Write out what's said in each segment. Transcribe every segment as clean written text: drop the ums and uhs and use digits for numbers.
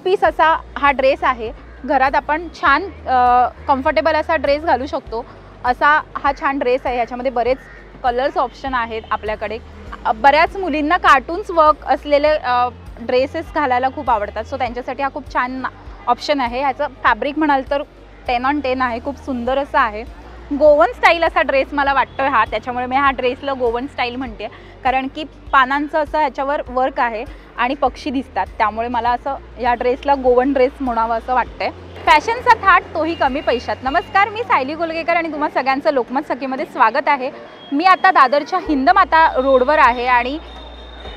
Piece असा हा dress आहे। घरात आपण छान कम्फर्टेबल असा ड्रेस घालू शकतो असा हा छान ड्रेस आहे। याच्यामध्ये बरेच कलर्स ऑप्शन आहेत आपल्याकडे। बऱ्याच मुलींना कार्टून्स वर्क असलेले ड्रेसेस घालायला खूप आवडतात, सो त्यांच्यासाठी हा खूप छान ऑप्शन आहे। ह्याचं फॅब्रिक म्हणाल तर 10 on 10 आहे, खूप सुंदर असं आहे। गोवन स्टाईल असा ड्रेस मला वाटतोय हा, त्याच्यामुळे मी हा ड्रेसला गोवन स्टाईल म्हणते, कारण की पानांचं असं ह्याच्यावर वर्क आहे आणि पक्षी दिसतात, त्यामुळे मला असं या ड्रेसला गोवन ड्रेस म्हणावं असं वाटतंय। फॅशनचा थाट तोही कमी पैशात। नमस्कार, मी सायली गोलगेकर आणि तुम्हा सगळ्यांचं लोकमत सखीमध्ये स्वागत आहे। मी आता दादरच्या हिंदमाता रोडवर आहे आणि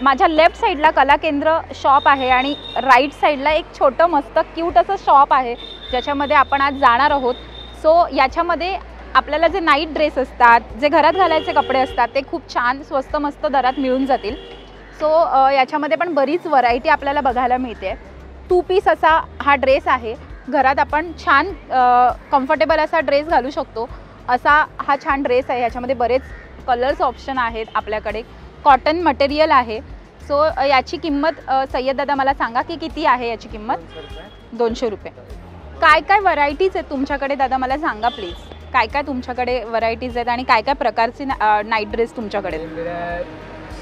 माझ्या लेफ्ट साईडला कला केंद्र शॉप आहे आणि राईट साईडला एक छोटं मस्त क्यूट असं शॉप आहे ज्याच्यामध्ये आपण आज जाणार आहोत। सो याच्यामध्ये आपल्याला जे नाईट ड्रेस असतात, जे घरात घालायचे कपडे असतात, ते खूप छान स्वस्त मस्त दरात मिळून जातील। सो याच्यामध्ये पण बरीच व्हरायटी आपल्याला बघायला मिळते। 2 पीस असा हा ड्रेस आहे। घरात आपण छान कम्फर्टेबल असा ड्रेस घालू शकतो असा हा छान ड्रेस आहे। याच्यामध्ये बरेच कलर्स ऑप्शन आहेत आपल्याकडे। कॉटन मटेरियल आहे। सो याची किंमत सय्यद दादा मला सांगा की किती आहे याची किंमत? 200 रुपये। काय काय व्हरायटीज आहेत तुमच्याकडे दादा मला सांगा प्लीज, काय काय तुमच्याकडे व्हरायटीज आहेत आणि काय काय प्रकारचे नाइट ड्रेस तुमच्याकडे? मेरा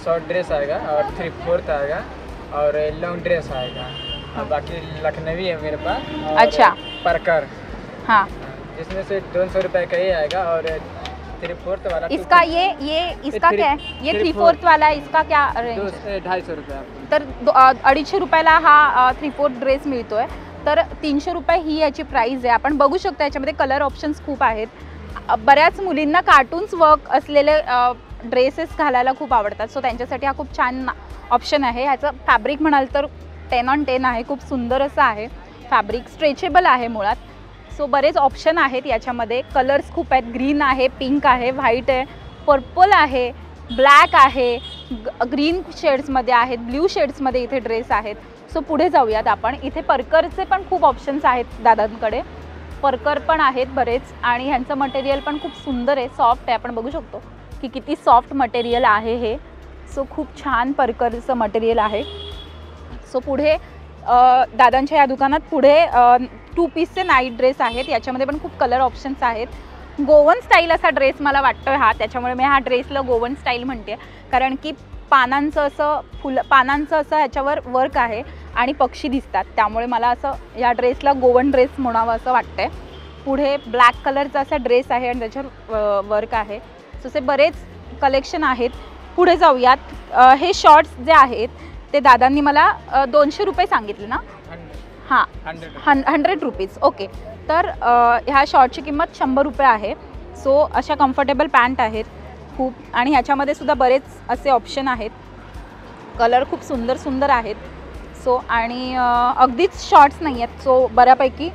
शॉर्ट ड्रेस आएगा और 3/4 आएगा और लॉन्ग ड्रेस आएगा और बाकी लखनवी है मेरे पास। अच्छा, परकर, हाँ, जिसमें से 200 रुपये का ये आएगा और 3/4 वाला इसका इसका क्या है? ये 3/4 वाला है, इसका क्या रेंज? 250 रुपये आपको। तर 250 रुपयाला हा 3/4 ड्रेस मिळतोय, तर 300 रुपये ही याची प्राइस आहे। आपण बघू शकतो याच्यामध्ये कलर ऑप्शन्स खूप आहेत। बऱ्याच मुलींना कार्टून्स वर्क असलेले ड्रेसेस घालायला खूप आवडतात, सो त्यांच्यासाठी हा खूप छान ऑप्शन आहे। ह्याचं फॅब्रिक म्हणाल तर 10 on 10 आहे, खूप सुंदर असं आहे फॅब्रिक, स्ट्रेचेबल आहे मुळात। सो बरेच ऑप्शन आहेत याच्यामध्ये। कलर्स खूप आहेत, ग्रीन आहे, पिंक आहे, व्हाईट आहे, पर्पल आहे, ब्लॅक आहे, ग्रीन शेड्समध्ये आहेत, ब्ल्यू शेड्समध्ये इथे ड्रेस आहेत। सो पुढे जाऊयात आपण। इथे परकरचे पण खूप ऑप्शन्स आहेत दादांकडे, परकर पण आहेत बरेच आणि ह्यांचं मटेरियल पण खूप सुंदर आहे, सॉफ्ट आहे। आपण बघू शकतो की किती सॉफ्ट मटेरियल आहे हे। सो खूप छान परकरचं मटेरियल आहे। सो पुढे दादांच्या या दुकानात पुढे 2 पीसचे नाईट ड्रेस आहेत। याच्यामध्ये पण खूप कलर ऑप्शन्स आहेत। गोवन स्टाईल असा ड्रेस मला वाटतोय हा, त्याच्यामुळे मी हा ड्रेसला गोवन स्टाईल म्हणते, कारण की पानांचं असं ह्याच्यावर वर्क आहे आणि पक्षी दिसतात, त्यामुळे मला असं या ड्रेसला गोवन ड्रेस म्हणावं असं वाटतंय। पुढे ब्लॅक कलरचा असा ड्रेस आहे आणि त्याच्यावर वर्क आहे। सो असे बरेच कलेक्शन आहेत। पुढे जाऊयात। हे शॉर्ट्स जे आहेत ते दादांनी मला 200 रुपये सांगितले ना? हां, 100 रुपीज। ओके, तर ह्या शॉर्टची किंमत 100 रुपये आहे। सो अशा कम्फर्टेबल पॅन्ट आहेत खूप, आणि ह्याच्यामध्ये सुद्धा बरेच असे ऑप्शन आहेत। कलर खूप सुंदर सुंदर आहेत। सो आणि अगदीच शॉर्ट्स नाही आहेत, सो बऱ्यापैकी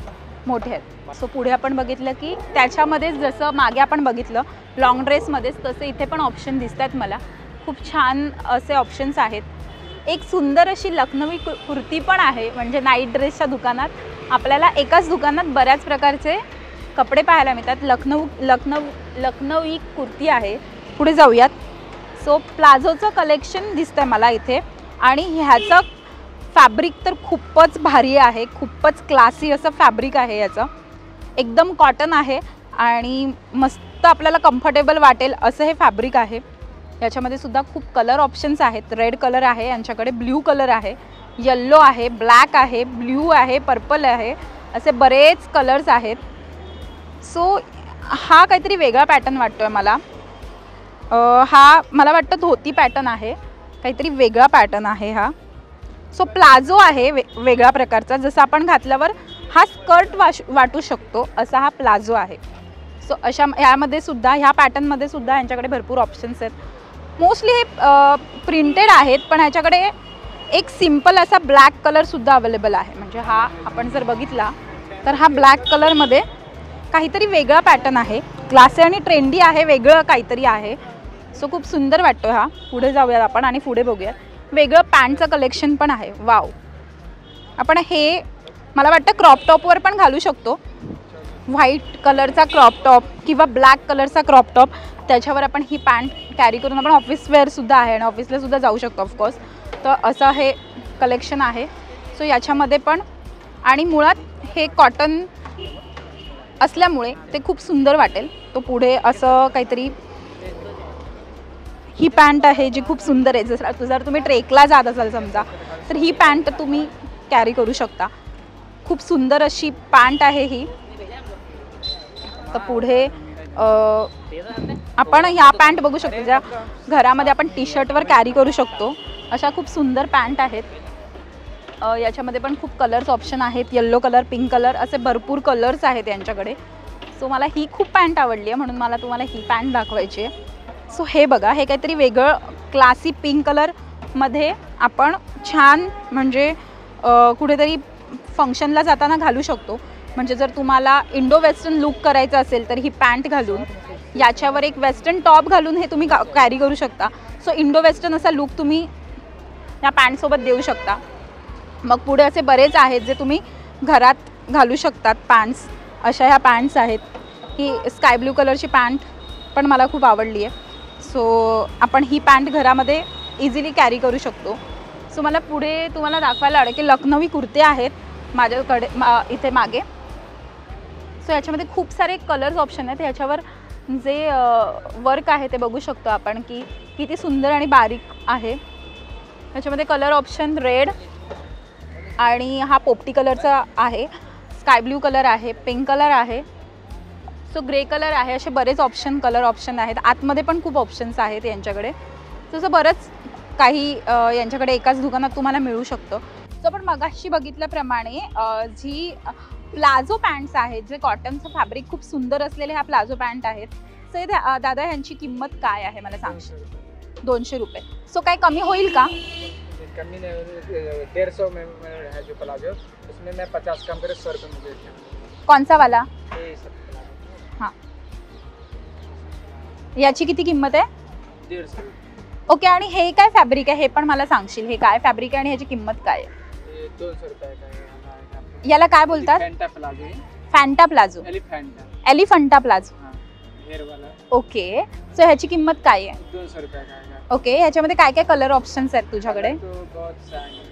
मोठे आहेत। सो पुढे आपण बघितलं की त्याच्यामध्येच जसं मागे आपण बघितलं लॉंग ड्रेसमध्येच, तसे इथे पण ऑप्शन दिसत आहेत मला। खूप छान असे ऑप्शन्स आहेत। एक सुंदर अशी लखनवी कुर्ती पण आहे, म्हणजे नाईट ड्रेसच्या दुकानात आपल्याला एकाच दुकानात बऱ्याच प्रकारचे कपडे पाहायला मिळतात। लखनवी कुर्ती आहे। पुढे जाऊयात। सो प्लाझोचं कलेक्शन दिसतंय मला इथे, आणि ह्याचं फॅब्रिक तर खूपच भारी आहे, खूपच क्लासी असं फॅब्रिक आहे याचं। एकदम कॉटन आहे आणि मस्त आपल्याला कम्फर्टेबल वाटेल असं हे फॅब्रिक आहे। याच्यामध्ये सुद्धा खूप कलर ऑप्शन्स आहेत। रेड कलर आहे यांच्याकडे, ब्ल्यू कलर आहे, येल्लो आहे, ब्लॅक आहे, ब्ल्यू आहे, पर्पल आहे, असे बरेच कलर्स आहेत। सो हा काहीतरी वेगळा पॅटर्न वाटतोय मला। हा मला वाटतं धोती पॅटर्न आहे, काहीतरी वेगळा पॅटर्न आहे हा। सो प्लाझो आहे वेगळ्या प्रकारचा, जसं आपण घातल्यावर हा स्कर्ट वाटू शकतो असा हा प्लाझो आहे। सो अशा ह्यामध्ये सुद्धा, ह्या पॅटर्नमध्ये सुद्धा यांच्याकडे भरपूर ऑप्शन्स आहेत। मोस्टली हे प्रिंटेड आहेत, पण ह्याच्याकडे एक सिम्पल असा ब्लॅक कलरसुद्धा अवेलेबल आहे। म्हणजे हा आपण जर बघितला तर हा ब्लॅक कलरमध्ये काहीतरी वेगळा पॅटर्न आहे, क्लासी आणि ट्रेंडी आहे, वेगळं काहीतरी आहे। सो खूप सुंदर वाटतो हा। पुढे जाऊयात आपण आणि पुढे बघूयात। वेगळं पॅन्टचं कलेक्शन पण आहे। वाव, आपण हे मला वाटतं क्रॉप टॉपवर पण घालू शकतो। व्हाईट कलरचा क्रॉप टॉप किंवा ब्लॅक कलरचा क्रॉप टॉप, त्याच्यावर आपण ही पॅन्ट कॅरी करून आपण ऑफिस वेअरसुद्धा आहे आणि ऑफिसला सुद्धा जाऊ शकतो ऑफकोर्स। तर असं हे कलेक्शन आहे। सो याच्यामध्ये पण आणि मुळात हे कॉटन असल्यामुळे ते खूप सुंदर वाटेल. तो पुढे असं काहीतरी ही पॅन्ट आहे जी खूप सुंदर आहे. जर तुम्ही ट्रेकला जात असाल समजा तर ही पॅन्ट तुम्ही कॅरी करू शकता. खूप सुंदर अशी पॅन्ट आहे ही. तर पुढे आपण ह्या पॅन्ट बघू शकतो ज्या घरामध्ये आपण टी शर्टवर कॅरी करू शकतो. अशा खूप सुंदर पॅन्ट आहेत. याच्यामध्ये पण खूप कलर्स ऑप्शन आहेत. येल्लो कलर, पिंक कलर असे भरपूर कलर्स आहेत यांच्याकडे. सो मला ही खूप पॅन्ट आवडली आहे म्हणून मला तुम्हाला ही पॅन्ट दाखवायची आहे. सो हे बघा, हे काहीतरी वेगळं क्लासी पिंक कलरमध्ये आपण छान म्हणजे कुठेतरी फंक्शनला जाताना घालू शकतो. म्हणजे जर तुम्हाला इंडो वेस्टर्न लुक करायचा असेल तर ही पॅन्ट घालून याच्यावर एक वेस्टर्न टॉप घालून हे तुम्ही कॅरी करू शकता. सो इंडो वेस्टर्न असा लुक तुम्ही या पॅन्टसोबत देऊ शकता. मग पुढे असे बरेच आहेत जे तुम्ही घरात घालू शकतात पॅन्ट्स. अशा ह्या पॅन्ट्स आहेत. ही स्काय ब्ल्यू कलरची पॅन्ट पण मला खूप आवडली आहे. सो आपण ही पॅन्ट घरामध्ये इझिली कॅरी करू शकतो. सो मला पुढे तुम्हाला दाखवायला आवडेल की लखनवी कुर्ते आहेत माझ्याकडे इथे मागे. सो याच्यामध्ये खूप सारे कलर्स ऑप्शन आहेत. ह्याच्यावर जे वर्क आहे ते बघू शकतो आपण की किती सुंदर आणि बारीक आहे. ह्याच्यामध्ये कलर ऑप्शन रेड आणि हा पोपटी कलरचा आहे, स्काय ब्ल्यू कलर आहे, पिंक कलर आहे, सो ग्रे कलर आहे. असे बरेच कलर ऑप्शन आहेत. आतमध्ये पण खूप ऑप्शन्स आहेत यांच्याकडे. तसं बरंच काही यांच्याकडे एकाच दुकानात तुम्हाला मिळू शकतं. सो आपण मगाशी बघितल्याप्रमाणे जी प्लाझो पॅन्ट्स आहेत, जे कॉटनचं फॅब्रिक खूप सुंदर असलेले ह्या प्लाझो पॅन्ट आहेत. सो दादा ह्यांची किंमत काय आहे मला सांगशील? 200 रुपये. सो काय कमी होईल का? कमी नहीं, 150 में है जो प्लाजो, उसमें मैं 50 कम करे 100 रुपये में देता हूँ. कौन सा वाला? ये सब हां. याची किती किंमत आहे? 150. ओके. आणि हे काय फॅब्रिक आहे हे पण मला सांगशील? हे काय फॅब्रिक आहे आणि ह्याची किंमत काय आहे? ये 200 रुपये का है. याला काय बोलतात? फॅन्टा प्लाजो. फॅन्टा प्लाझो. एलिफंटा प्लाझो. हेयर वाला. ओके. सो ह्याची किंमत काय आहे? 200 रुपये का है. ओके. ह्याच्यामध्ये काय काय कलर ऑप्शन्स आहेत तुझ्याकडे? तो बहुत सारे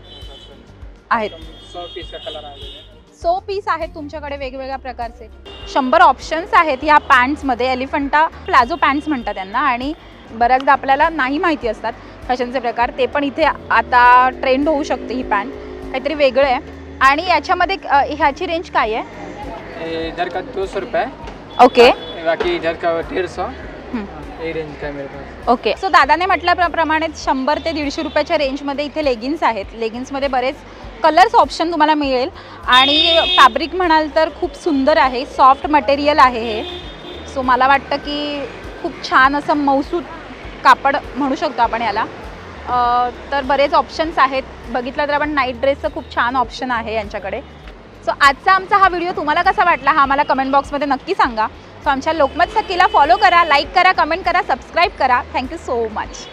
आहेत. 100 पीस का कलर आहे. 100 पीस आहेत तुमच्याकडे वेगवेगळ्या प्रकारचे. 100 ऑप्शन्स आहेत ह्या पॅन्ट्समध्ये. एलिफंटा प्लाझो पॅन्ट्स म्हणतात त्यांना. आणि बऱ्याचदा आपल्याला नाही माहिती असतात फॅशनचे प्रकार, ते पण इथे आता ट्रेंड होऊ शकते. ही पॅन्ट काहीतरी वेगळं आहे. आणि याच्यामध्ये ह्याची रेंज काय आहे? इधर का 200 रुपये. ओके. बाकी इधर का 150. ये रेंज का है मेरे पास. ओके. सो दादाने म्हटल्याप्रमाणे 100 ते 150 रुपयाच्या रेंजमध्ये इथे लेगिन्स आहेत. लेगिन्समध्ये बरेच कलर्स ऑप्शन तुम्हाला मिळेल. आणि फॅब्रिक म्हणाल तर खूप सुंदर आहे, सॉफ्ट मटेरियल आहे हे. सो मला वाटतं की खूप छान असं मौसूद कापड म्हणू शकतो आपण याला. तर बरेच ऑप्शन्स आहेत. बघितलं तर आपण नाईट ड्रेसचं खूप छान ऑप्शन आहे यांच्याकडे. सो आजचा आमचा हा व्हिडिओ तुम्हाला कसा वाटला हा मला कमेंट बॉक्समध्ये नक्की सांगा. सो आमच्या लोकमत सखीला फॉलो करा, लाईक करा, कमेंट करा, सबस्क्राईब करा. Thank you so much.